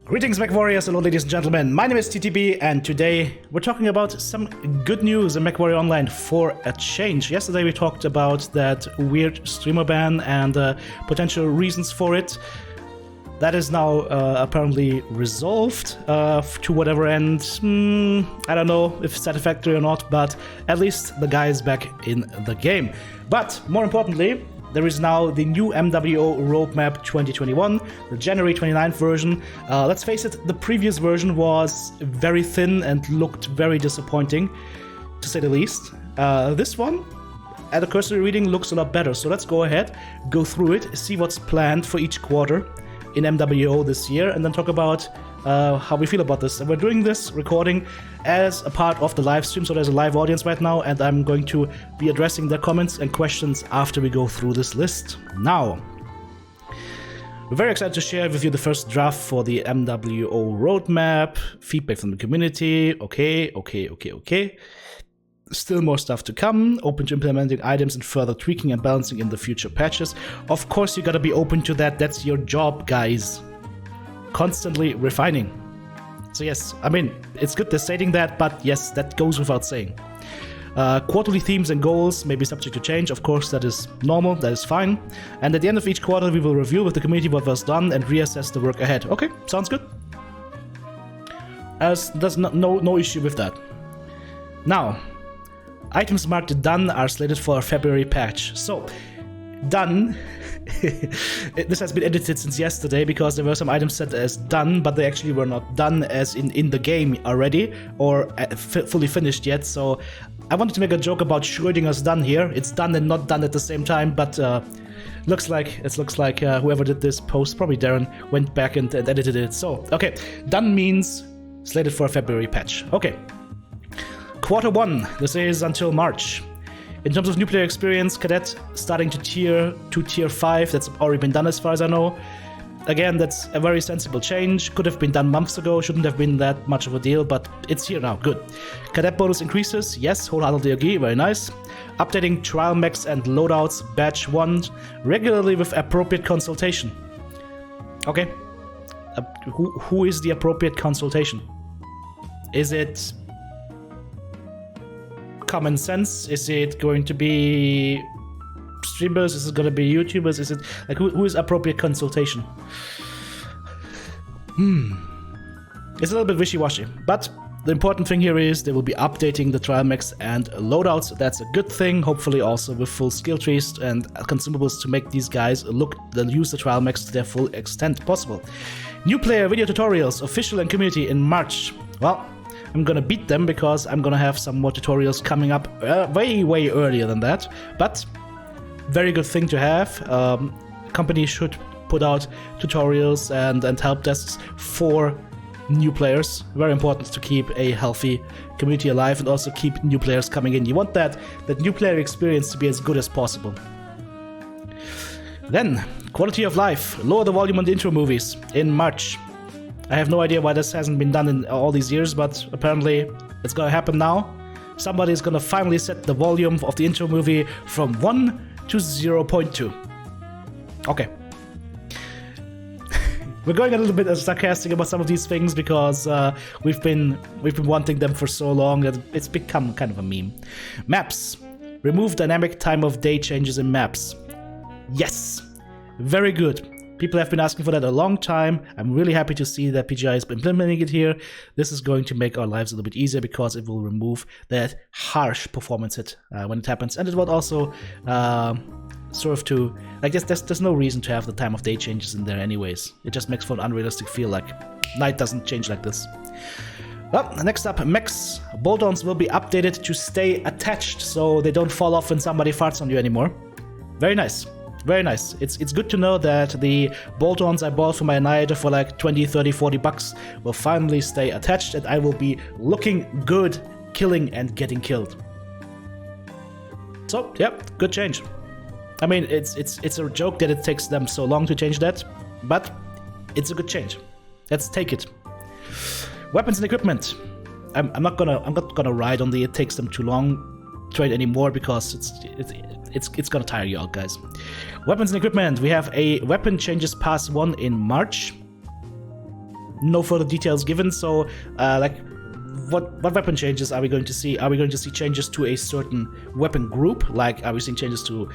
Greetings, Mech Warriors, hello ladies and gentlemen, my name is TTB and today we're talking about some good news in Mechwarrior Online for a change. Yesterday we talked about that weird streamer ban and potential reasons for it. That is now apparently resolved to whatever end. I don't know if satisfactory or not, but at least the guy is back in the game. But more importantly, there is now the new MWO roadmap 2021, the January 29th version. Let's face it, the previous version was very thin and looked very disappointing, to say the least. This one, at a cursory reading, looks a lot better. So let's go ahead, go through it, see what's planned for each quarter in MWO this year, and then talk about how we feel about this. And we're doing this recording as a part of the live stream, so there's a live audience right now, and I'm going to be addressing their comments and questions after we go through this list. Now, we're very excited to share with you the first draft for the MWO roadmap, feedback from the community. Okay. Still more stuff to come, open to implementing items and further tweaking and balancing in the future patches. Of course, you gotta be open to that, that's your job, guys. Constantly refining. So yes, I mean, it's good they're stating that, but yes, that goes without saying. Quarterly themes and goals may be subject to change, of course, that is normal, that is fine. And at the end of each quarter, we will review with the community what was done and reassess the work ahead. Okay, sounds good. There's no issue with that. Now, items marked done are slated for a February patch. So, done. This has been edited since yesterday because there were some items set as done, but they actually were not done as in the game already or fully finished yet. So I wanted to make a joke about Schrödinger's done here. It's done and not done at the same time, but looks like whoever did this post, probably Darren, went back and edited it. So okay, done means slated for a February patch. Okay. Quarter 1, this is until March. In terms of new player experience, Cadet starting to tier 5, that's already been done as far as I know. Again, that's a very sensible change, could have been done months ago, shouldn't have been that much of a deal, but it's here now, good. Cadet bonus increases, yes, wholeheartedly agree, very nice. Updating trial mechs and loadouts, batch 1, regularly with appropriate consultation. Okay, who is the appropriate consultation? Is it common sense? Is it going to be streamers? Is it going to be YouTubers? Is it like who is appropriate consultation? It's a little bit wishy-washy, but the important thing here is they will be updating the trial mechs and loadouts. That's a good thing, hopefully also with full skill trees and consumables to make these guys use the trial mechs to their full extent possible. New player video tutorials, official and community in March. Well, I'm gonna beat them because I'm gonna have some more tutorials coming up way earlier than that, but very good thing to have. Companies should put out tutorials and help desks for new players. Very important to keep a healthy community alive and also keep new players coming in. You want that new player experience to be as good as possible. Then, quality of life. Lower the volume on the intro movies in March. I have no idea why this hasn't been done in all these years, but apparently it's gonna happen now. Somebody's gonna finally set the volume of the intro movie from 1 to 0.2. Okay. We're going a little bit sarcastic about some of these things because we've been wanting them for so long that it's become kind of a meme. Maps. Remove dynamic time of day changes in maps. Yes. Very good. People have been asking for that a long time. I'm really happy to see that PGI is implementing it here. This is going to make our lives a little bit easier because it will remove that harsh performance hit when it happens. And it will also sort of to, like, there's no reason to have the time of day changes in there anyways. It just makes for an unrealistic feel, like night doesn't change like this. Well, next up, mechs. Bolt-ons will be updated to stay attached so they don't fall off when somebody farts on you anymore. Very nice. Very nice. It's good to know that the bolt-ons I bought for my Annihilator for like 20, 30, 40 bucks will finally stay attached and I will be looking good killing and getting killed. So, yeah, good change. I mean, it's a joke that it takes them so long to change that, but it's a good change. Let's take it. Weapons and equipment. I'm not gonna ride on the it takes them too long trade anymore because it's gonna tire you out, guys. Weapons and equipment. We have a weapon changes pass 1 in March. no further details given. So, like, what weapon changes are we going to see? Are we going to see changes to a certain weapon group? Like, are we seeing changes to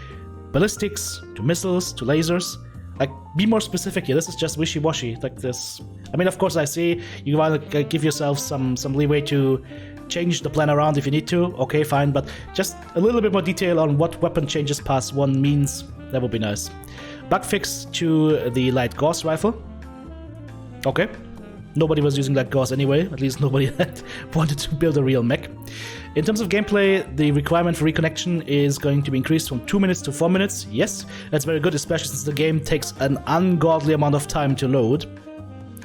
ballistics, to missiles, to lasers? Like, be more specific here. This is just wishy-washy. Like this. I mean, of course, I see you want to give yourself some leeway to change the plan around if you need to. Okay, fine, but just a little bit more detail on what weapon changes past 1 means. That would be nice. Bug fix to the light Gauss rifle. Okay. Nobody was using light Gauss anyway. At least nobody that wanted to build a real mech. In terms of gameplay, the requirement for reconnection is going to be increased from 2 minutes to 4 minutes. Yes, that's very good, especially since the game takes an ungodly amount of time to load.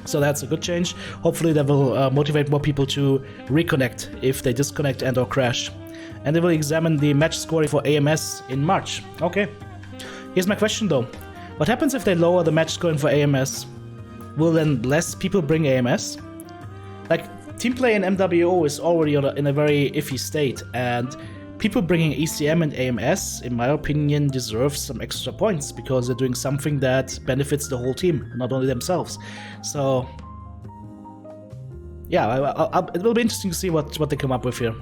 So that's a good change. Hopefully that will motivate more people to reconnect if they disconnect and or crash. And they will examine the match scoring for AMS in March. Okay. Here's my question though. What happens if they lower the match scoring for AMS? Will then less people bring AMS? Like, team play in MWO is already in a very iffy state, and people bringing ECM and AMS, in my opinion, deserve some extra points because they're doing something that benefits the whole team, not only themselves. So, yeah, it will be interesting to see what they come up with here.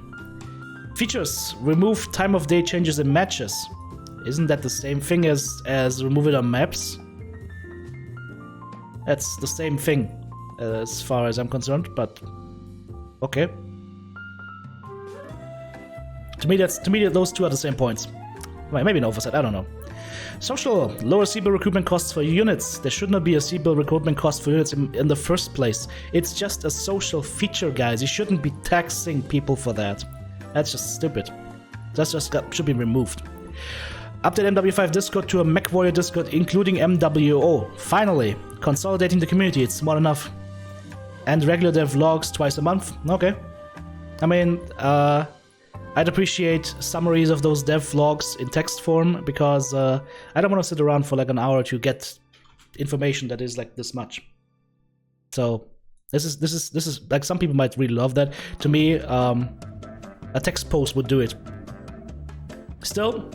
Features: remove time of day changes in matches. Isn't that the same thing as remove it on maps? That's the same thing, as far as I'm concerned, but okay. To me, those two are the same points. Well, maybe an oversight, I don't know. Social: lower C-bill recruitment costs for units. There should not be a C-bill recruitment cost for units in the first place. It's just a social feature, guys. You shouldn't be taxing people for that. That's just stupid. Should be removed. Update MW5 Discord to a Mechwarrior Discord, including MWO. Finally, consolidating the community, it's small enough. And regular dev vlogs twice a month. Okay. I mean, I'd appreciate summaries of those dev vlogs in text form, because I don't want to sit around for like an hour to get information that is like this much. So this is like, some people might really love that. To me, a text post would do it. Still,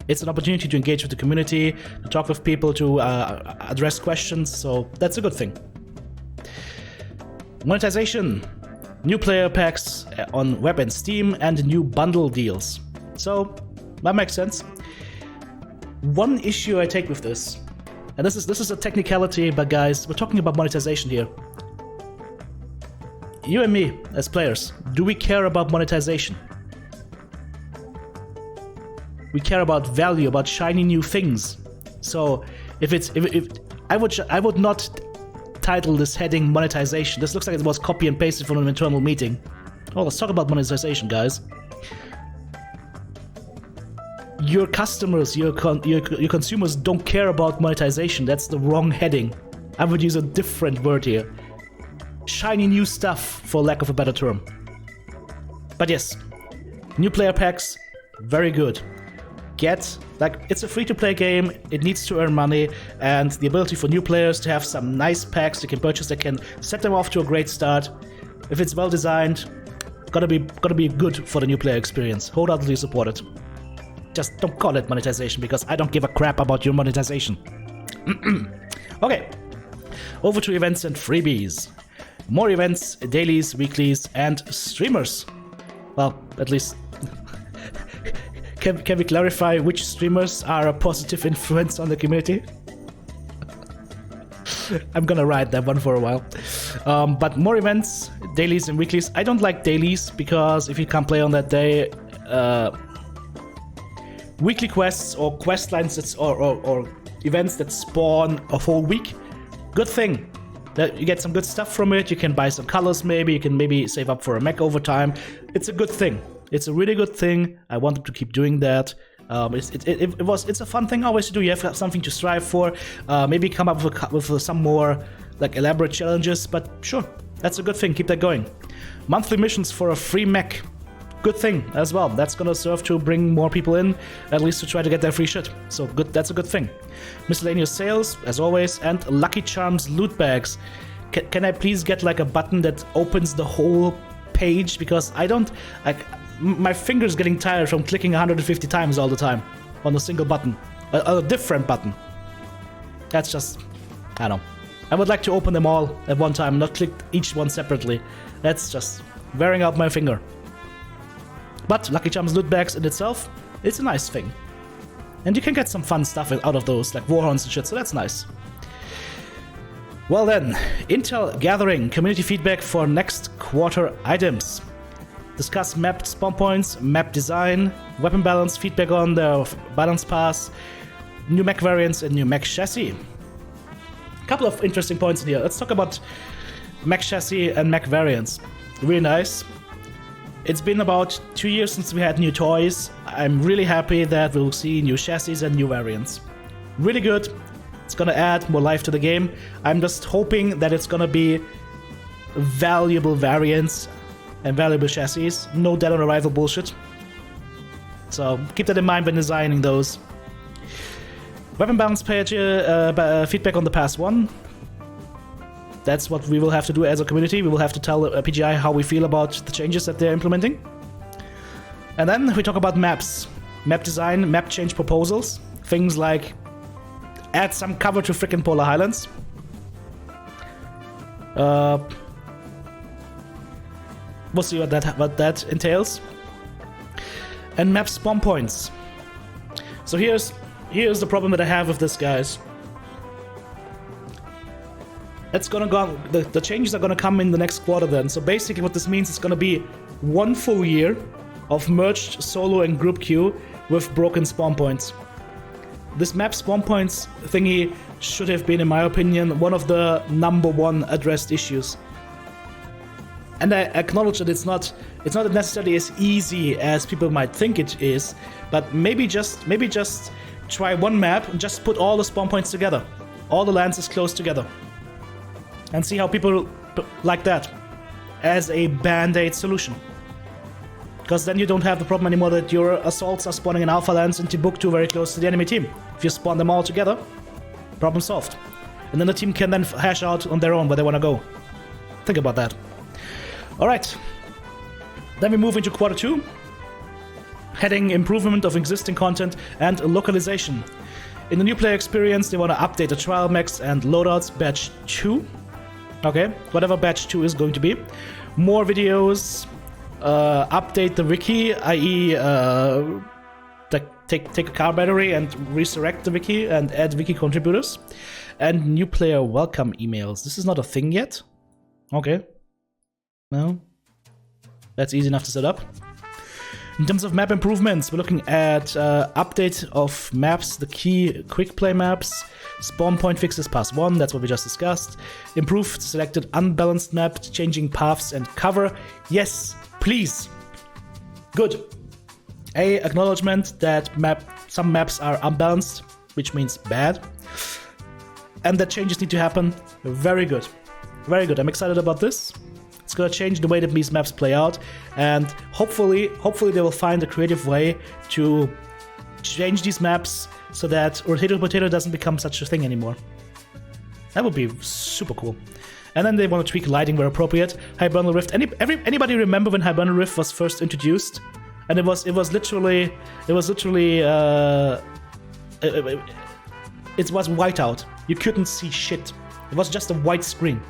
it's an opportunity to engage with the community, to talk with people, to address questions, so that's a good thing. Monetization: new player packs on web and Steam, and new bundle deals. So, that makes sense. One issue I take with this, and this is a technicality, but guys, we're talking about monetization here. You and me, as players, do we care about monetization? We care about value, about shiny new things. So if I would not title this heading monetization. This looks like it was copy and pasted from an internal meeting. Oh, let's talk about monetization, guys. Your customers, your consumers don't care about monetization. That's the wrong heading. I would use a different word here. Shiny new stuff, for lack of a better term. But yes, new player packs, very good. It's a free-to-play game, it needs to earn money, and the ability for new players to have some nice packs they can purchase that can set them off to a great start. If it's well designed, gotta be good for the new player experience. Wholeheartedly support it. Just don't call it monetization, because I don't give a crap about your monetization. Okay, over to events and freebies. More events, dailies, weeklies, and streamers. Well, at least... Can we clarify which streamers are a positive influence on the community? I'm gonna ride that one for a while. But more events, dailies and weeklies. I don't like dailies, because if you can't play on that day, weekly quests or quest lines or events that spawn a whole week, good thing. That you get some good stuff from it, you can buy some colors maybe, you can maybe save up for a mech over time. It's a good thing. It's a really good thing. I want them to keep doing that. It's a fun thing always to do. You have something to strive for. Maybe come up with some more like elaborate challenges, but sure, that's a good thing. Keep that going. Monthly missions for a free mech. Good thing as well. That's gonna serve to bring more people in, at least to try to get their free shit. So good. That's a good thing. Miscellaneous sales, as always, and Lucky Charms loot bags. Can I please get like a button that opens the whole page? Because I don't like. My finger's getting tired from clicking 150 times all the time on a single button, a different button. That's just, I don't know. I would like to open them all at one time, not click each one separately. That's just wearing out my finger. But Lucky Charms loot bags in itself, it's a nice thing. And you can get some fun stuff out of those, like warhorns and shit, so that's nice. Well then, Intel gathering community feedback for next quarter items. Discuss map spawn points, map design, weapon balance, feedback on the balance pass, new mech variants and new mech chassis. A couple of interesting points in here. Let's talk about mech chassis and mech variants. Really nice. It's been about 2 years since we had new toys. I'm really happy that we'll see new chassis and new variants. Really good. It's gonna add more life to the game. I'm just hoping that it's gonna be valuable variants and valuable chassis. No dead on arrival bullshit. So keep that in mind when designing those. Weapon balance page feedback on the past one. That's what we will have to do as a community. We will have to tell PGI how we feel about the changes that they're implementing. And then we talk about maps. Map design, map change proposals. Things like add some cover to frickin' Polar Highlands. We'll see what that entails. And map spawn points. So here's the problem that I have with this, guys. It's gonna go. The changes are gonna come in the next quarter then. So basically what this means is gonna be 1 full year of merged solo and group queue with broken spawn points. This map spawn points thingy should have been, in my opinion, one of the #1 addressed issues. And I acknowledge that it's not necessarily as easy as people might think it is, but maybe just try one map and just put all the spawn points together, all the lances close together. And see how people like that as a band-aid solution. Because then you don't have the problem anymore that your assaults are spawning in Alpha Lands in Timbuktu very close to the enemy team. If you spawn them all together, problem solved. And then the team can then hash out on their own where they want to go. Think about that. Alright. Then we move into quarter 2. Heading improvement of existing content and localization. In the new player experience, they want to update the trial mechs and loadouts batch 2. Okay, whatever batch 2 is going to be. More videos, update the wiki, i.e. Take a car battery and resurrect the wiki and add wiki contributors. And new player welcome emails. This is not a thing yet? Okay. No. That's easy enough to set up. In terms of map improvements, we're looking at update of maps, the key quick play maps, spawn point fixes past 1, that's what we just discussed. Improved selected unbalanced map, changing paths and cover. Yes, please. Good. Acknowledgement that some maps are unbalanced, which means bad. And that changes need to happen. Very good. Very good. I'm excited about this. It's gonna change the way that these maps play out, and hopefully they will find a creative way to change these maps so that potato doesn't become such a thing anymore. That would be super cool. And then they want to tweak lighting where appropriate. Hibernal Rift. Anybody remember when Hibernal Rift was first introduced? And it was literally it was whiteout. You couldn't see shit. It was just a white screen.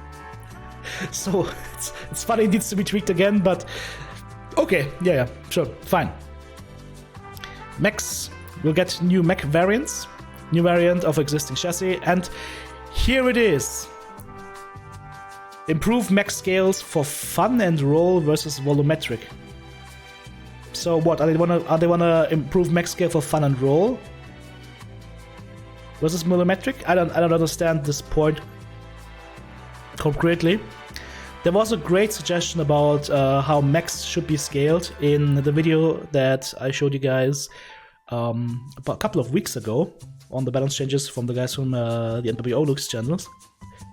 So it's funny it needs to be tweaked again, but okay, yeah, sure, fine. Mechs, we'll get new mech variants, new variant of existing chassis, and here it is. Improve mech scales for fun and roll versus volumetric. So what, are they wanna improve mech scale for fun and roll versus volumetric? I don't understand this point concretely. There was a great suggestion about how mechs should be scaled in the video that I showed you guys about a couple of weeks ago on the balance changes from the guys from the MWO Lux channels.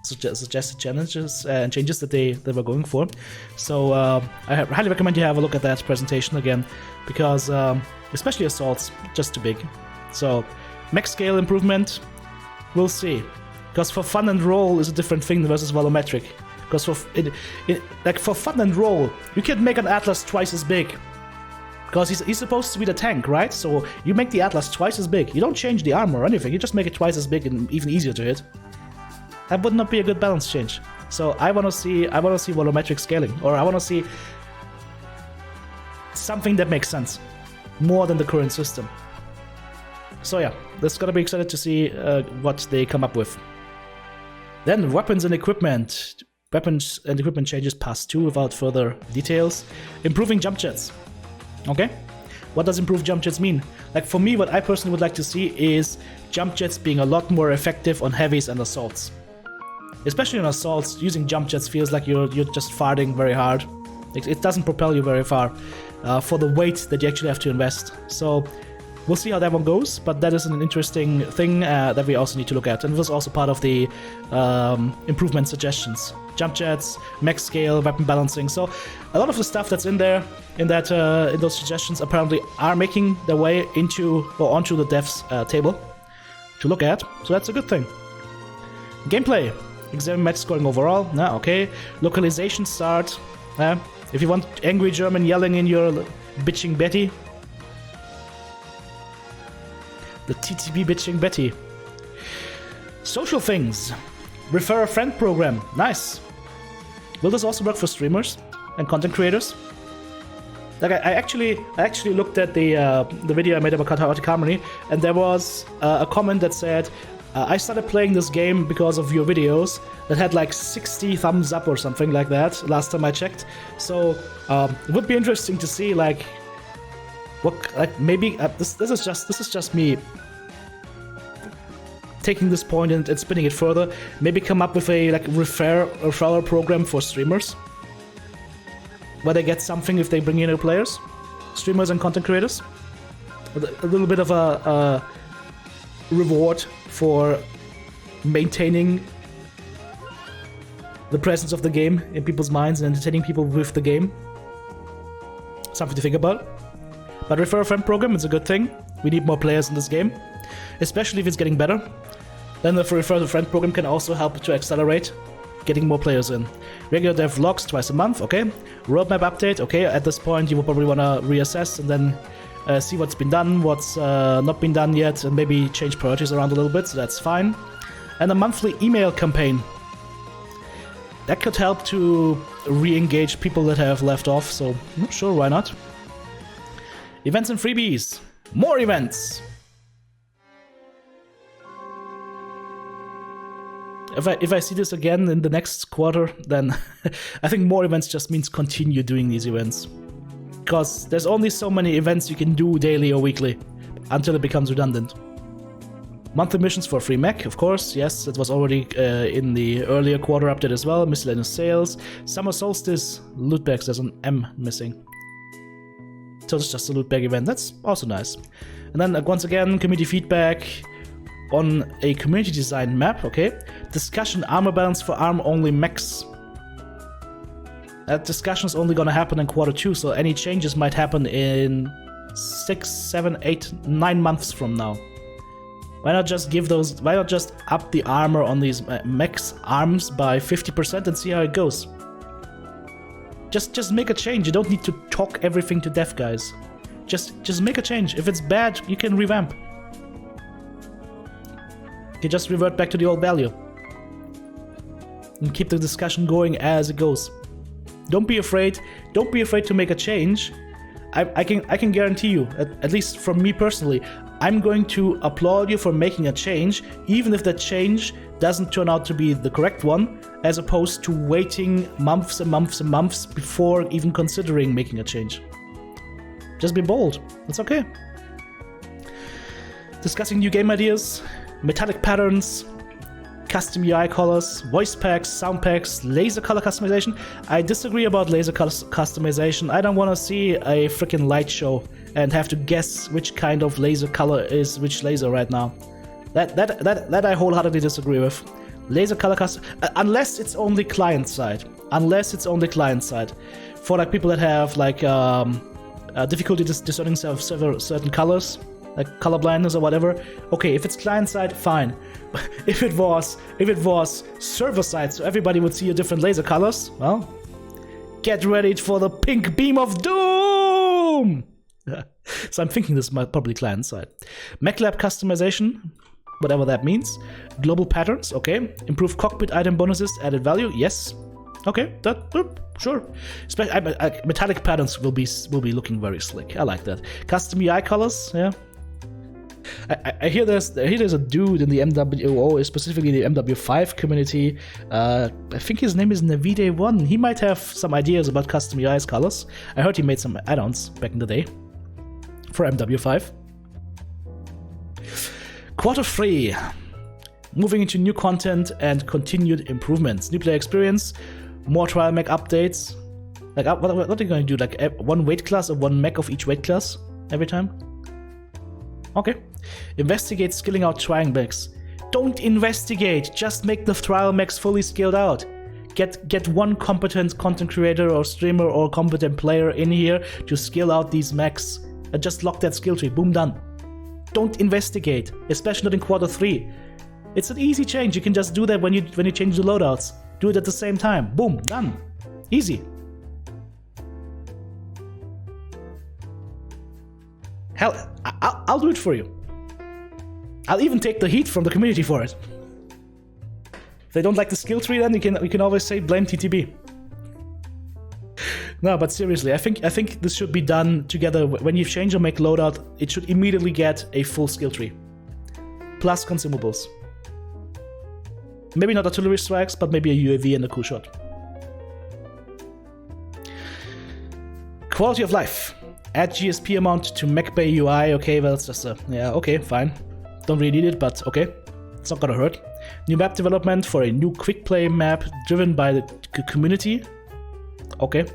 Suggested challenges and changes that they were going for. So I highly recommend you have a look at that presentation again, because especially assaults, just too big. So mech scale improvement, we'll see. Because for fun and roll is a different thing versus volumetric. Because for fun and roll, you can make an Atlas twice as big. Because he's supposed to be the tank, right? So you make the Atlas twice as big. You don't change the armor or anything, you just make it twice as big and even easier to hit. That would not be a good balance change. So I want to see volumetric scaling, or I want to see something that makes sense more than the current system. So yeah, that's gonna be excited to see what they come up with. Then weapons and equipment. Weapons and equipment changes past 2 without further details. Improving jump jets. Okay, what does improved jump jets mean? Like for me, what I personally would like to see is jump jets being a lot more effective on heavies and assaults. Especially on assaults, using jump jets feels like you're just farting very hard. It doesn't propel you very far for the weight that you actually have to invest. So we'll see how that one goes, but that is an interesting thing that we also need to look at. And it was also part of the improvement suggestions. Jump jets, mech scale, weapon balancing. So a lot of the stuff that's in there, in those suggestions, apparently are making their way into or onto the devs table to look at. So that's a good thing. Gameplay. Examine match scoring overall. Nah, okay. Localization start. If you want angry German yelling in your bitching Betty. The TTB bitching Betty. Social things. Refer a friend program. Nice. Will this also work for streamers and content creators? Like I actually looked at the video I made about How to Harmony, and there was a comment that said, I started playing this game because of your videos that had like 60 thumbs up or something like that last time I checked. So it would be interesting to see like what, like maybe this is just me taking this point and spinning it further. Maybe come up with a like referral program for streamers where they get something if they bring in new players, streamers and content creators. A little bit of a reward for maintaining the presence of the game in people's minds and entertaining people with the game. Something to think about. But refer a friend program is a good thing. We need more players in this game, especially if it's getting better. Then the refer a friend program can also help to accelerate getting more players in. Regular dev vlogs twice a month, okay. Roadmap update, okay. At this point you will probably want to reassess and then see what's been done, what's not been done yet, and maybe change priorities around a little bit, so that's fine. And a monthly email campaign. That could help to re-engage people that have left off, so I'm not sure, why not? Events and freebies. More events! If I see this again in the next quarter, then I think more events just means continue doing these events. Because there's only so many events you can do daily or weekly until it becomes redundant. Monthly missions for free mech, of course, yes, it was already in the earlier quarter update as well. Miscellaneous Sales, Summer Solstice, loot bags, there's an M missing. So it's just a loot bag event, that's also nice. And then once again, community feedback on a community design map, okay. Discussion armor balance for arm-only mechs. That discussion is only gonna happen in quarter 2, so any changes might happen in 6, 7, 8, 9 months from now. Why not just up the armor on these mechs' arms by 50% and see how it goes? Just make a change. You don't need to talk everything to dev, guys. Just make a change. If it's bad, you can revamp. You just revert back to the old value. And keep the discussion going as it goes. Don't be afraid to make a change. I can guarantee you, at least from me personally, I'm going to applaud you for making a change, even if that change doesn't turn out to be the correct one, as opposed to waiting months and months and months before even considering making a change. Just be bold, it's okay. Discussing new game ideas, metallic patterns, custom UI colors, voice packs, sound packs, laser color customization. I disagree about laser color customization. I don't want to see a freaking light show and have to guess which kind of laser color is which laser right now. That I wholeheartedly disagree with. Laser color custom, unless it's only client side. Unless it's only client side. For like people that have like difficulty discerning certain colors, like color blindness or whatever. Okay, if it's client side, fine. But if it was server side, so everybody would see a different laser colors, well, get ready for the pink beam of doom. So I'm thinking this might probably client side. MechLab customization. whatever that means. Global patterns, okay. Improved cockpit item bonuses, added value, yes. Okay, sure. Metallic patterns will be looking very slick. I like that. Custom UI colors, yeah. I hear there's a dude in the MWO, specifically the MW5 community. I think his name is Navide1. He might have some ideas about custom UI's colors. I heard he made some add-ons back in the day for MW5. Quarter 3. Moving into new content and continued improvements. New player experience, more trial mech updates. Like, what are you going to do? Like, one weight class or one mech of each weight class every time? Okay. Investigate skilling out trial mechs. Don't investigate, just make the trial mechs fully skilled out. Get one competent content creator or streamer or competent player in here to skill out these mechs. And just lock that skill tree, boom, done. Don't investigate, especially not in quarter 3. It's an easy change, you can just do that when you change the loadouts. Do it at the same time, boom, done. Easy. Hell, I'll do it for you. I'll even take the heat from the community for it. If they don't like the skill tree, then you can always say blame TTB. No, but seriously, I think this should be done together. When you change your mech loadout, it should immediately get a full skill tree. Plus consumables. Maybe not artillery strikes, but maybe a UAV and a cool shot. Quality of life. Add GSP amount to Mech Bay UI. Okay, well, it's just a... Yeah, okay, fine. Don't really need it, but okay. It's not gonna hurt. New map development for a new quick play map driven by the community. Okay.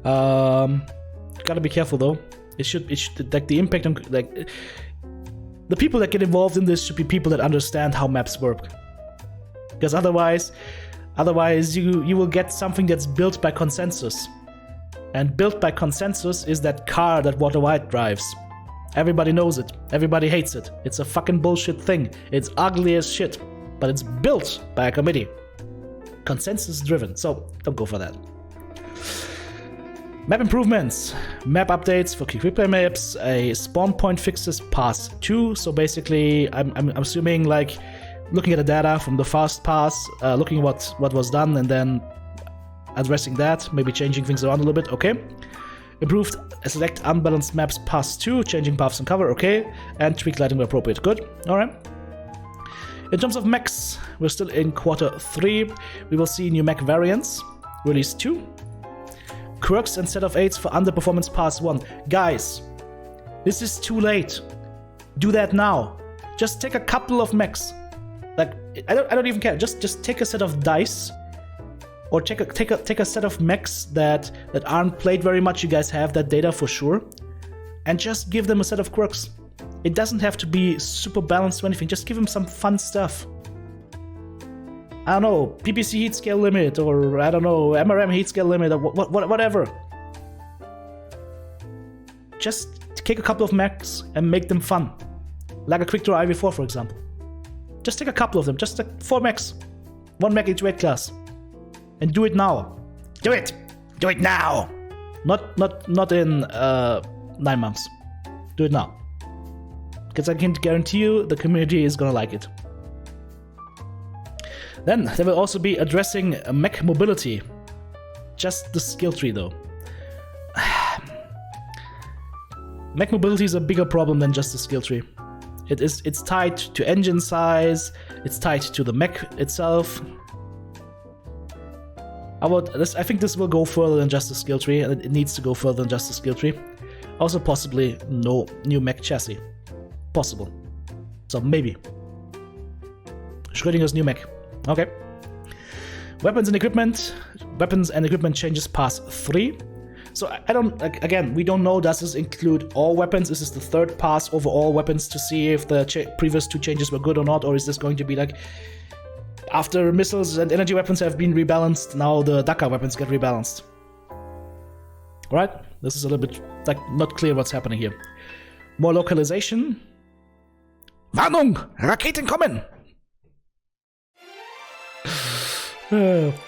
Gotta be careful though. It should like the impact on like the people that get involved in this should be people that understand how maps work. Because otherwise you will get something that's built by consensus. And built by consensus is that car that Walter White drives. Everybody knows it. Everybody hates it. It's a fucking bullshit thing. It's ugly as shit. But it's built by a committee. Consensus driven. So don't go for that. Map improvements. Map updates for quick play maps. A spawn point fixes pass 2. So basically, I'm assuming like looking at the data from the fast pass, looking at what was done and then addressing that, maybe changing things around a little bit, okay. Improved select unbalanced maps pass 2, changing paths and cover, okay. And tweak lighting where appropriate, good, alright. In terms of mechs, we're still in quarter 3. We will see new Mech Variants, release 2. Quirks and set of aids for underperformance pass 1. Guys, this is too late. Do that now. Just take a couple of mechs. Like, I don't even care, just take a set of dice. Or take a set of mechs that aren't played very much. You guys have that data for sure, and just give them a set of quirks. It doesn't have to be super balanced or anything. Just give them some fun stuff. I don't know, PPC heat scale limit, or I don't know, MRM heat scale limit, or whatever. Just take a couple of mechs and make them fun, like a quick draw IV4, for example. Just take a couple of them, just like 4 mechs, 1 mech each weight class. And do it now. Do it! Do it now! Not in 9 months. Do it now. Because I can guarantee you the community is gonna like it. Then they will also be addressing Mech Mobility. Just the skill tree though. Mech Mobility is a bigger problem than just the skill tree. It's tied to engine size, it's tied to the mech itself. I think this will go further than just the skill tree, and it needs to go further than just the skill tree. Also possibly no new mech chassis. Possible. So maybe. Schrödinger's new mech. Okay. Weapons and equipment. Weapons and equipment changes pass 3. So I don't, again, we don't know, does this include all weapons? Is this the third pass over all weapons to see if the previous 2 changes were good or not? Or is this going to be like, after missiles and energy weapons have been rebalanced, now the Dakar weapons get rebalanced? Right? This is a little bit like not clear what's happening here. More localization. Warnung! Raketen kommen!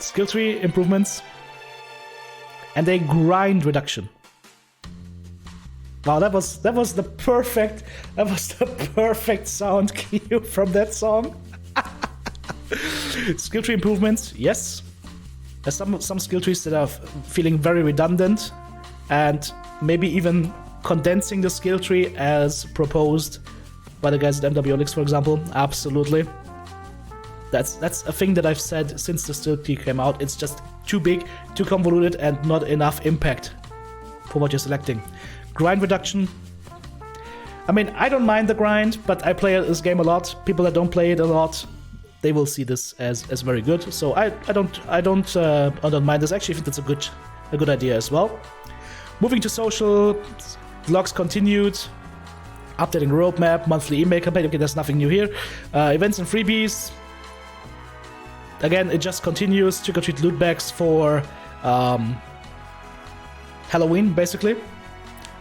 Skill tree improvements. And a grind reduction. Wow, that was the perfect sound cue from that song. Skill tree improvements, yes. There's some skill trees that are feeling very redundant, and maybe even condensing the skill tree as proposed by the guys at MWO, for example. Absolutely. That's a thing that I've said since the skill tree came out. It's just too big, too convoluted, and not enough impact for what you're selecting. Grind reduction. I mean, I don't mind the grind, but I play this game a lot. People that don't play it a lot, they will see this as very good. So I don't mind this. Actually, I think that's a good idea as well. Moving to social, vlogs continued, updating roadmap, monthly email campaign. Okay, there's nothing new here. Events and freebies. Again, it just continues. Trick or treat loot bags for Halloween, basically.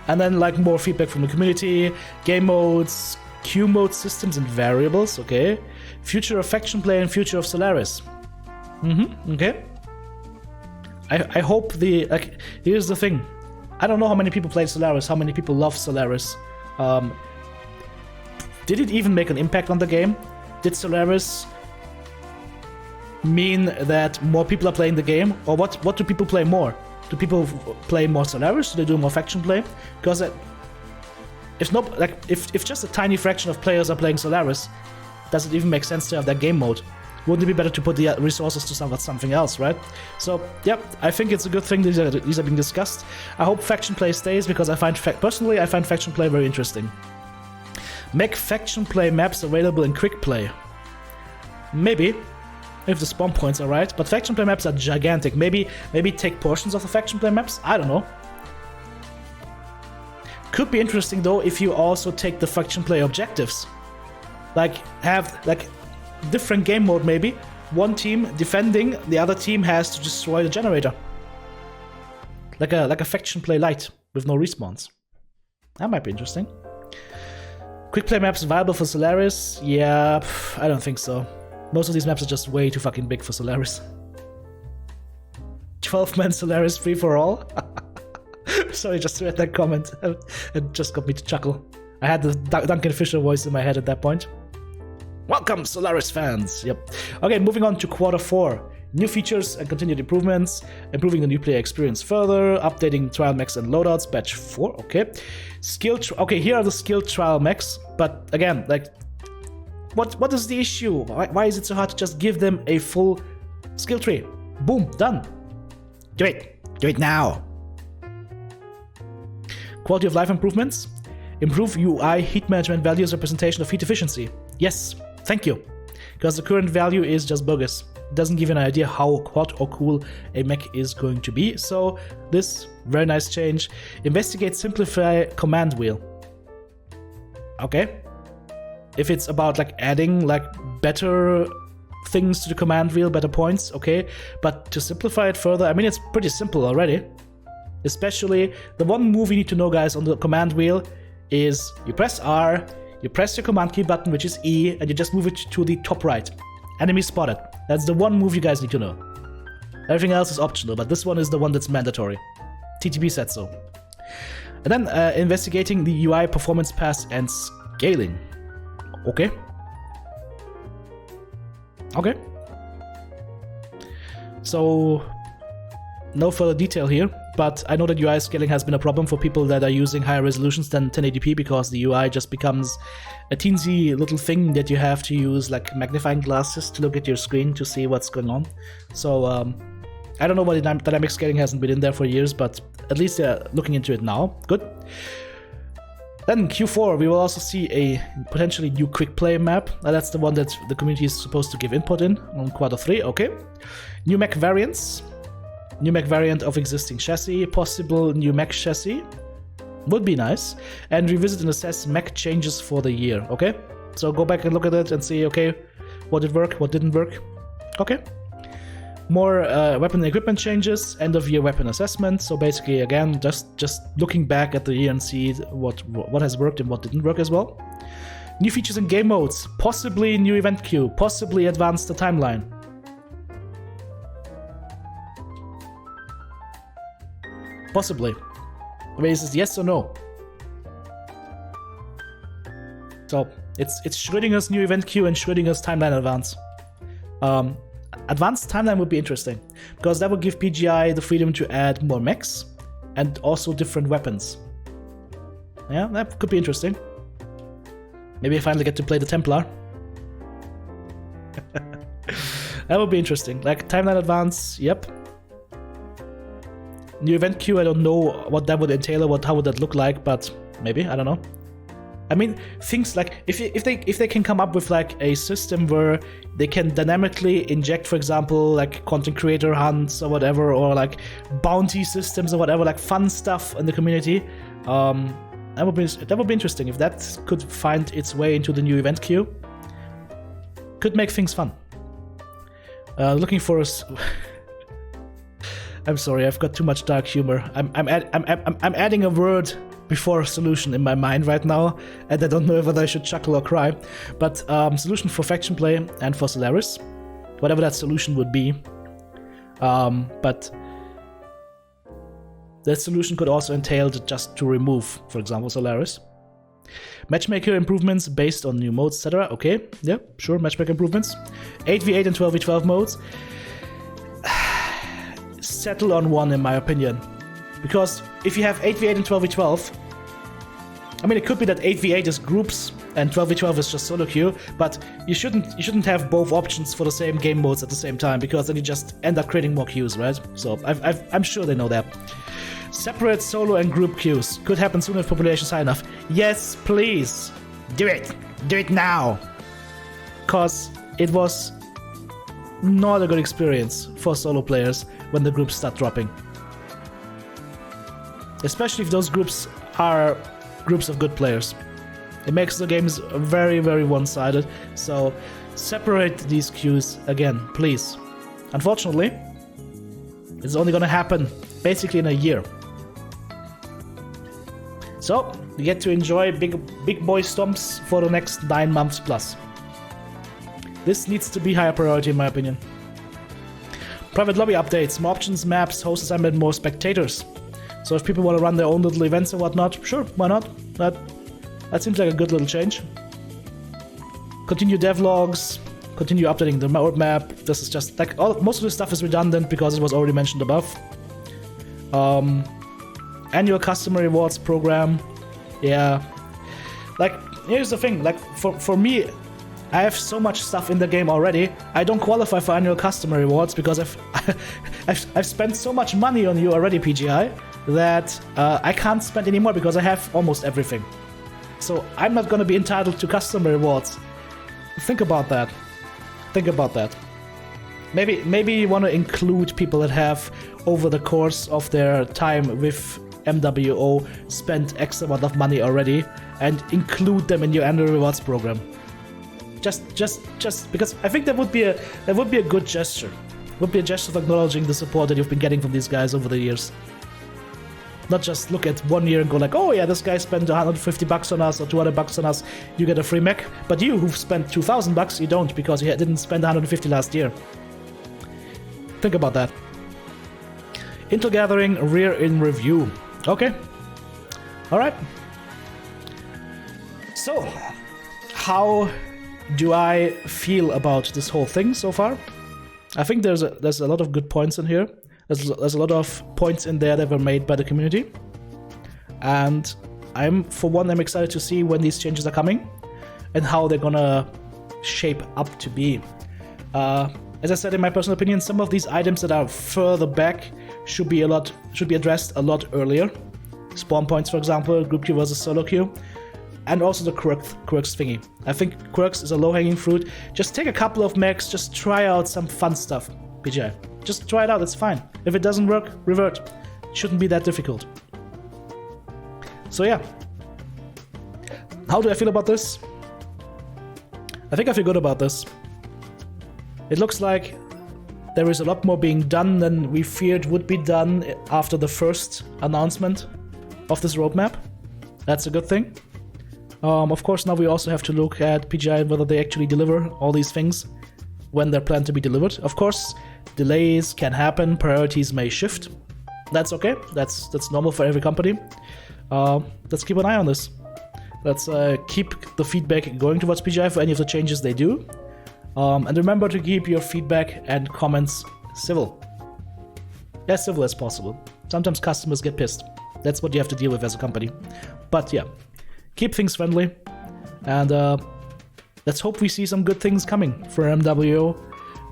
And then like more feedback from the community, game modes, queue mode systems and variables, okay. Future of faction play and future of Solaris. Okay. I hope here's the thing. I don't know how many people played Solaris, how many people love Solaris. Did it even make an impact on the game? Did Solaris mean that more people are playing the game? Or what do people play more? Do people play more Solaris? Do they do more faction play? Because if just a tiny fraction of players are playing Solaris, does it even make sense to have that game mode? Wouldn't it be better to put the resources to something else, right? So, yeah, I think it's a good thing these are being discussed. I hope faction play stays, because personally I find faction play very interesting. Make faction play maps available in quick play. Maybe, if the spawn points are right, but faction play maps are gigantic. Maybe take portions of the faction play maps? I don't know. Could be interesting though if you also take the faction play objectives. Like, have different game mode maybe. One team defending, the other team has to destroy the generator. Like a faction play light with no respawns. That might be interesting. Quick play maps viable for Solaris? Yeah, I don't think so. Most of these maps are just way too fucking big for Solaris. 12-man Solaris free for all? Sorry, just read that comment. It just got me to chuckle. I had the Duncan Fisher voice in my head at that point. Welcome, Solaris fans! Yep. Okay, moving on to quarter 4. New features and continued improvements, improving the new player experience further, updating trial mechs and loadouts, batch 4, okay. Okay, here are the skill trial mechs, but again, like, what is the issue? Why is it so hard to just give them a full skill tree? Boom, done. Do it now. Quality of life improvements, improve UI heat management values representation of heat efficiency. Yes, thank you. Because the current value is just bogus. It doesn't give you an idea how hot or cool a mech is going to be. So this, very nice change. Investigate, simplify command wheel. Okay. If it's about like adding like better things to the command wheel, better points, okay. But to simplify it further, I mean, it's pretty simple already. Especially the one move you need to know, guys, on the command wheel is you press R, you press your command key button, which is E, and you just move it to the top right. Enemy spotted. That's the one move you guys need to know. Everything else is optional, but this one is the one that's mandatory. TTP said so. And then investigating the UI performance pass and scaling. Okay. Okay. So, no further detail here, but I know that UI scaling has been a problem for people that are using higher resolutions than 1080p, because the UI just becomes a teensy little thing that you have to use like magnifying glasses to look at your screen to see what's going on. So, I don't know why dynamic scaling hasn't been in there for years, but at least they're looking into it now. Good. Then Q4, we will also see a potentially new quick play map. That's the one that the community is supposed to give input in on quarter 3, okay. New Mech Variants. New Mech variant of existing chassis. Possible new Mech chassis. Would be nice. And revisit and assess Mech changes for the year, okay. So go back and look at it and see, okay, what did work, what didn't work. Okay. More weapon and equipment changes, end of year weapon assessment. So basically, again, just looking back at the year and see what has worked and what didn't work as well. New features and game modes, possibly new event queue, possibly advance the timeline. Possibly. I mean, is this yes or no? So it's Schrödinger's new event queue and Schrödinger's timeline advance. Advanced timeline would be interesting, because that would give PGI the freedom to add more mechs and also different weapons. Yeah, that could be interesting. Maybe I finally get to play the Templar. That would be interesting. Like, timeline advance, yep. New event queue, I don't know what that would entail or how would that look like, but maybe, I don't know. I mean, things like, if they can come up with like a system where they can dynamically inject, for example, like content creator hunts or whatever, or like bounty systems or whatever, like fun stuff in the community, that would be interesting. If that could find its way into the new event queue, could make things fun. Looking for a. I'm sorry, I've got too much dark humor. I'm adding a word before solution in my mind right now, and I don't know whether I should chuckle or cry. But solution for faction play and for Solaris, whatever that solution would be. But that solution could also entail just to remove, for example, Solaris. Matchmaker improvements based on new modes, etc. Okay, yeah, sure, matchmaker improvements. 8v8 and 12v12 modes. Settle on one, in my opinion. Because if you have 8v8 and 12v12, I mean, it could be that 8v8 is groups and 12v12 is just solo queue, but you shouldn't have both options for the same game modes at the same time, because then you just end up creating more queues, right? So I'm sure they know that. Separate solo and group queues could happen soon if population is high enough. Yes, please, do it. Do it now. Cause it was not a good experience for solo players when the groups start dropping. Especially if those groups are groups of good players. It makes the games very, very one-sided. So separate these queues again, please. Unfortunately, it's only gonna happen basically in a year. So you get to enjoy big boy stomps for the next 9 months plus. This needs to be higher priority in my opinion. Private lobby updates, more options, maps, host assignment, more spectators. So if people want to run their own little events and whatnot, sure, why not? That seems like a good little change. Continue devlogs, continue updating the roadmap. This is just like most of this stuff is redundant because it was already mentioned above. Annual customer rewards program. Yeah. Like, here's the thing, like for me, I have so much stuff in the game already. I don't qualify for annual customer rewards because I've spent so much money on you already, PGI, that I can't spend anymore because I have almost everything. So I'm not gonna be entitled to customer rewards. Think about that. Think about that. Maybe you want to include people that have, over the course of their time with MWO, spent X amount of money already, and include them in your annual rewards program. Just because I think that would be a good gesture. Would be a gesture of acknowledging the support that you've been getting from these guys over the years. Not just look at 1 year and go like, oh yeah, this guy spent $150 on us or $200 on us, you get a free mech. But you who've spent $2,000, you don't, because you didn't spend $150 last year. Think about that. Intel Gathering Rear in Review. Okay. Alright. So, how do I feel about this whole thing so far? I think there's a lot of good points in here. There's a lot of points in there that were made by the community. And I'm excited to see when these changes are coming and how they're gonna shape up to be. As I said, in my personal opinion, some of these items that are further back should be addressed a lot earlier. Spawn points, for example, group queue versus solo queue. And also the quirks thingy. I think quirks is a low-hanging fruit. Just take a couple of mechs, just try out some fun stuff, PGI. Just try it out, it's fine. If it doesn't work, revert. It shouldn't be that difficult. So yeah. How do I feel about this? I think I feel good about this. It looks like there is a lot more being done than we feared would be done after the first announcement of this roadmap. That's a good thing. Of course, now we also have to look at PGI and whether they actually deliver all these things when they're planned to be delivered. Of course, delays can happen, priorities may shift. That's okay, that's normal for every company. Let's keep an eye on this. Let's keep the feedback going towards PGI for any of the changes they do. And remember to keep your feedback and comments civil. As civil as possible. Sometimes customers get pissed. That's what you have to deal with as a company. But yeah, keep things friendly. And let's hope we see some good things coming for MWO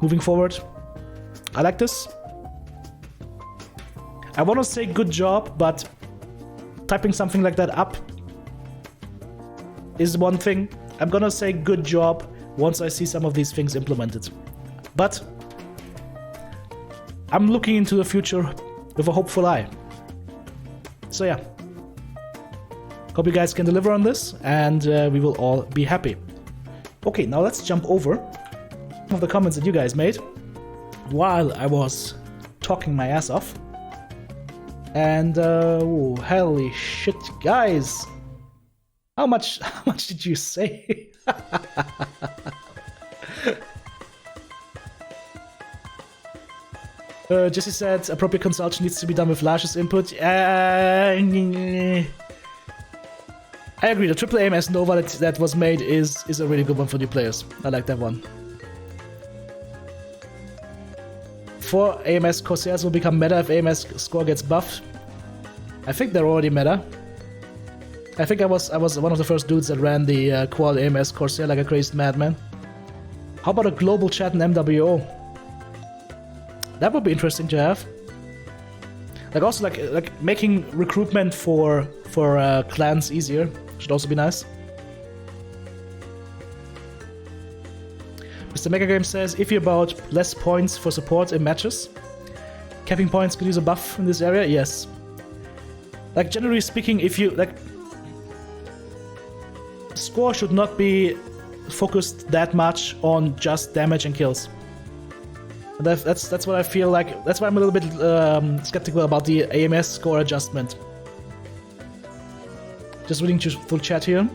moving forward. I like this. I want to say good job, but typing something like that up is one thing. I'm gonna say good job once I see some of these things implemented. But I'm looking into the future with a hopeful eye. So yeah. Hope you guys can deliver on this, and we will all be happy. Okay, now let's jump over some of the comments that you guys made while I was talking my ass off. And oh, holy shit, guys! How much did you say? Jesse said appropriate consultation needs to be done with largest input. I agree. The triple AMS Nova that was made is a really good one for new players. I like that one. 4 AMS Corsairs will become meta if AMS score gets buffed. I think they're already meta. I think I was one of the first dudes that ran the quad AMS Corsair like a crazed madman. How about a global chat in MWO? That would be interesting to have. Like also like making recruitment for clans easier should also be nice. Mr. Mega Games says, iffy about less points for support in matches. Capping points could use a buff in this area? Yes. Like, generally speaking, if you, like... Score should not be focused that much on just damage and kills. That's what I feel like. That's why I'm a little bit skeptical about the AMS score adjustment. Just reading to full chat here.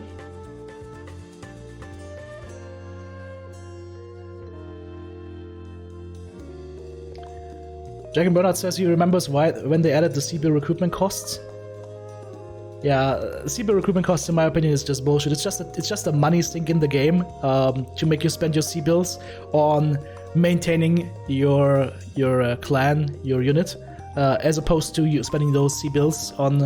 Jack and Bernard says he remembers why when they added the CB recruitment costs. Yeah, CB recruitment costs, in my opinion, is just bullshit. It's just a money sink in the game to make you spend your C-bills on maintaining your clan, your unit, as opposed to you spending those C-bills on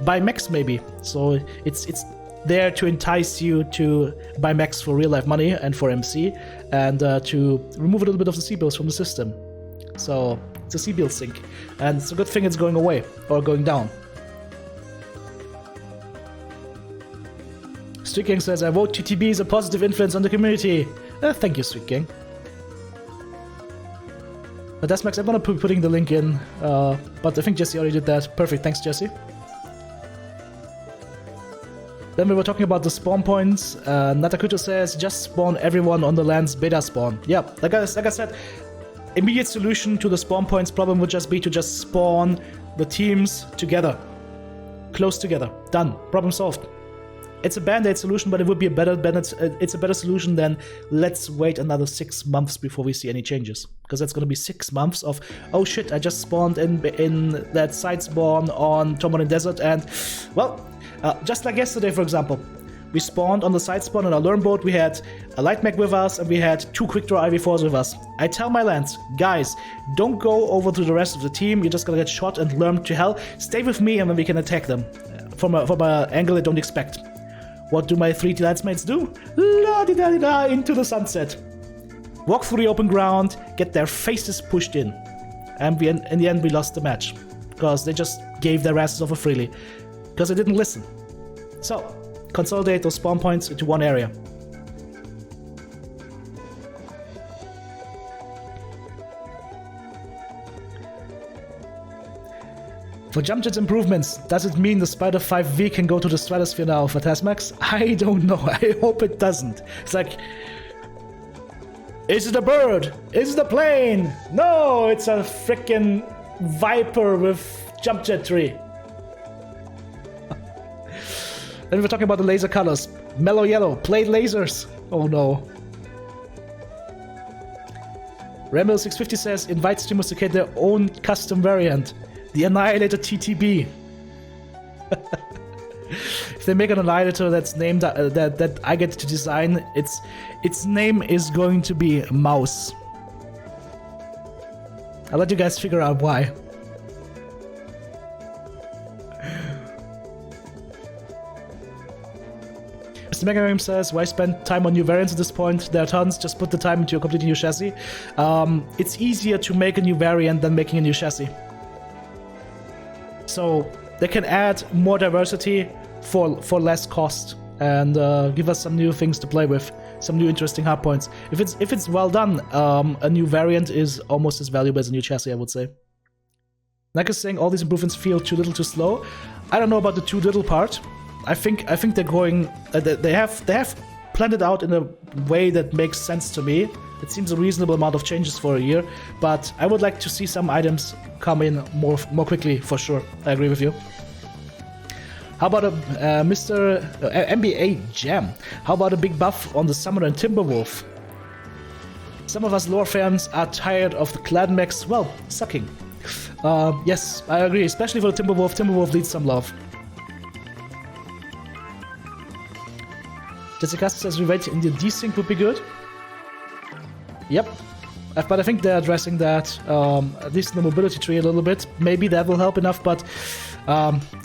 buy mechs maybe. So it's there to entice you to buy mechs for real life money and for MC, and to remove a little bit of the C-bills from the system. So it's a C-bill sink, and it's a good thing it's going away or going down. Street Gang says, I vote TTB is a positive influence on the community. Thank you, Street Gang. But that's Max, I'm gonna be putting the link in, but I think Jesse already did that. Perfect, thanks Jesse. Then we were talking about the spawn points. Natakuto says, just spawn everyone on the land's beta spawn. Yeah, like I said, immediate solution to the spawn points problem would just be to just spawn the teams together. Close together. Done. Problem solved. It's a band-aid solution, but it would be it's a better solution than let's wait another 6 months before we see any changes. Because that's going to be 6 months of, oh shit, I just spawned in that side spawn on Tomorin Desert, and, well, just like yesterday, for example. We spawned on the side spawn on our learn boat, we had a light mech with us, and we had 2 quick draw IV4s with us. I tell my lands, guys, don't go over to the rest of the team, you're just gonna get shot and learn to hell. Stay with me and then we can attack them from an angle they don't expect. What do my 3 ladsmates do? La-di-da-di-da, into the sunset. Walk through the open ground, get their faces pushed in. And in the end we lost the match. Because they just gave their asses over freely. Because they didn't listen. So, consolidate those spawn points into one area. For jump jet improvements, does it mean the Spider 5V can go to the stratosphere now for Tasmax? I don't know, I hope it doesn't. It's like, is it a bird? Is it a plane? No, it's a frickin' Viper with jump jet tree. Then we're talking about the laser colors. Mellow yellow, plate lasers. Oh no. Rambo 650 says, invite streamers to create their own custom variant. The Annihilator TTB. if they make an Annihilator that's named that I get to design, its name is going to be Mouse. I'll let you guys figure out why. Mr. Mech Variants says, why spend time on new variants at this point? There are tons, just put the time into a completely new chassis. It's easier to make a new variant than making a new chassis. So they can add more diversity for less cost and give us some new things to play with, some new interesting hardpoints. If it's well done, a new variant is almost as valuable as a new chassis, I would say. Like I was saying, all these improvements feel too little, too slow. I don't know about the too little part. I think they're going. They have planned it out in a way that makes sense to me. It seems a reasonable amount of changes for a year, but I would like to see some items come in more quickly for sure. I agree with you. How about a Mr. MBA Jam? How about a big buff on the Summoner and Timberwolf? Some of us lore fans are tired of the clan mechs, well, sucking. Yes, I agree, especially for the Timberwolf. Timberwolf needs some love. Jessica says revenge in the desync would be good. Yep. But I think they're addressing that, at least in the mobility tree a little bit. Maybe that will help enough, but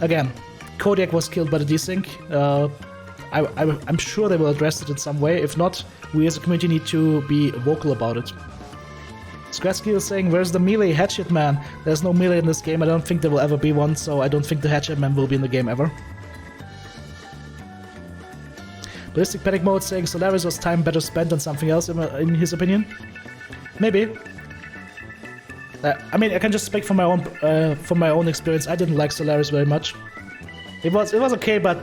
again, Kodiak was killed by the desync. I'm sure they will address it in some way. If not, we as a community need to be vocal about it. Skrasky is saying, where's the melee hatchet man? There's no melee in this game. I don't think there will ever be one, so I don't think the hatchet man will be in the game ever. Ballistic Panic Mode saying Solaris was time better spent on something else, in his opinion. Maybe. I mean, I can just speak from my own experience. I didn't like Solaris very much. It was okay, but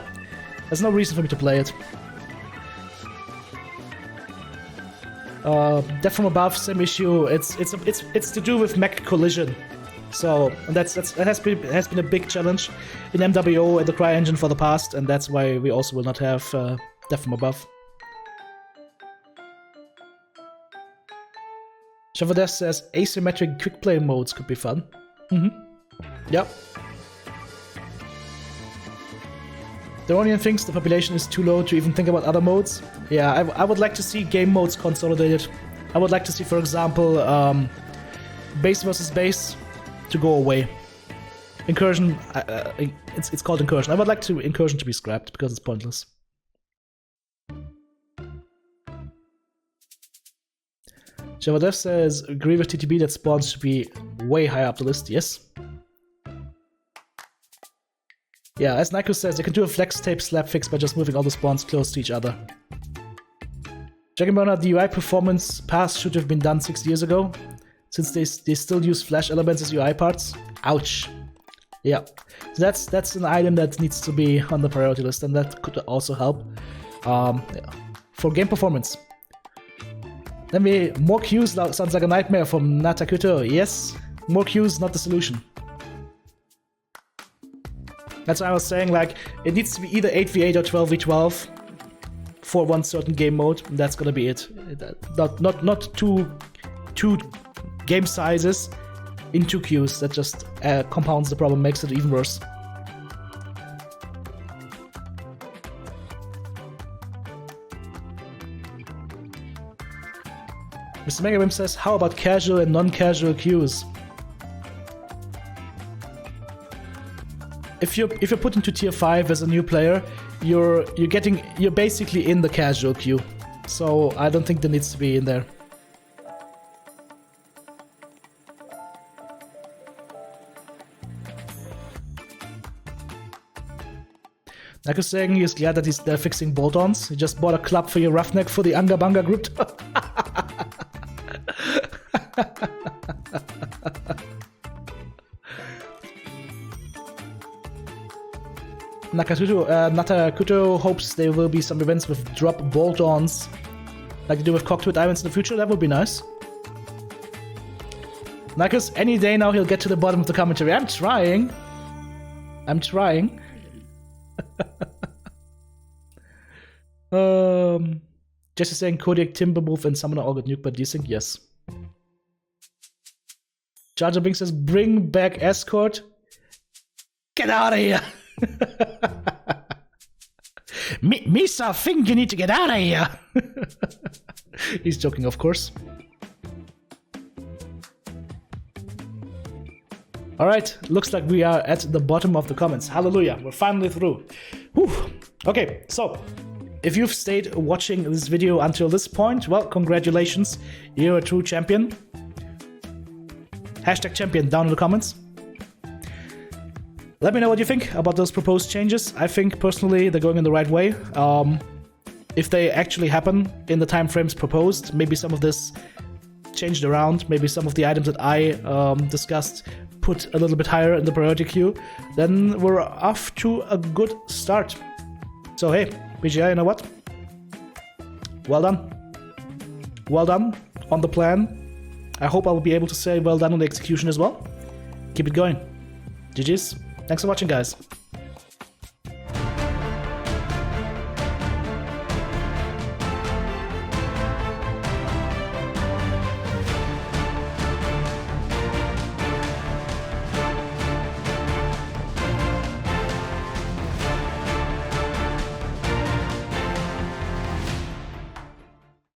there's no reason for me to play it. Death from Above, same issue. It's to do with mech collision. So that has been a big challenge in MWO and the Cry engine for the past, and that's why we also will not have Death from Above. Shavadef says asymmetric quick play modes could be fun. Yep. Deronian thinks the population is too low to even think about other modes. Yeah, I would like to see game modes consolidated. I would like to see, for example, base versus base to go away. Incursion, it's called Incursion. I would like Incursion to be scrapped because it's pointless. Javadev says, agree with TTB that spawns should be way higher up the list. Yes. Yeah, as Nico says, you can do a flex tape slap fix by just moving all the spawns close to each other. Dragonburner, the UI performance pass should have been done 6 years ago, since they still use flash elements as UI parts. Ouch. Yeah, so that's an item that needs to be on the priority list, and that could also help for game performance. Then more queues sounds like a nightmare from Natakuto. Yes, more queues, not the solution. That's why I was saying, like, it needs to be either 8v8 or 12v12 for one certain game mode, and that's gonna be it. Not two game sizes in 2 queues. That just compounds the problem, makes it even worse. Mr. Megawim says, how about casual and non-casual queues? If you're put into tier 5 as a new player, you're basically in the casual queue. So I don't think there needs to be in there. Like I was saying, he's glad that they're fixing bolt-ons. He just bought a club for your roughneck for the Anga Banga group. Natakuto hopes there will be some events with drop bolt-ons, like they do with Cockpit Islands in the future. That would be nice. Nakus, any day now he'll get to the bottom of the commentary. I'm trying. Jesse saying Kodiak, Timberwolf, and Summoner all got nuked by desync. Yes. Jar Jar Binks says, bring back Escort. Get out of here. Misa, think you need to get out of here. He's joking, of course. Alright, looks like we are at the bottom of the comments. Hallelujah, we're finally through. Whew. Okay, so if you've stayed watching this video until this point, well, congratulations, you're a true champion. Hashtag champion down in the comments. Let me know what you think about those proposed changes. I think personally they're going in the right way. If they actually happen in the time frames proposed, maybe some of this changed around, maybe some of the items that I discussed put a little bit higher in the priority queue, then we're off to a good start. So hey, BGI, you know what? Well done. Well done on the plan. I hope I'll be able to say well done on the execution as well. Keep it going. GG's. Thanks for watching, guys.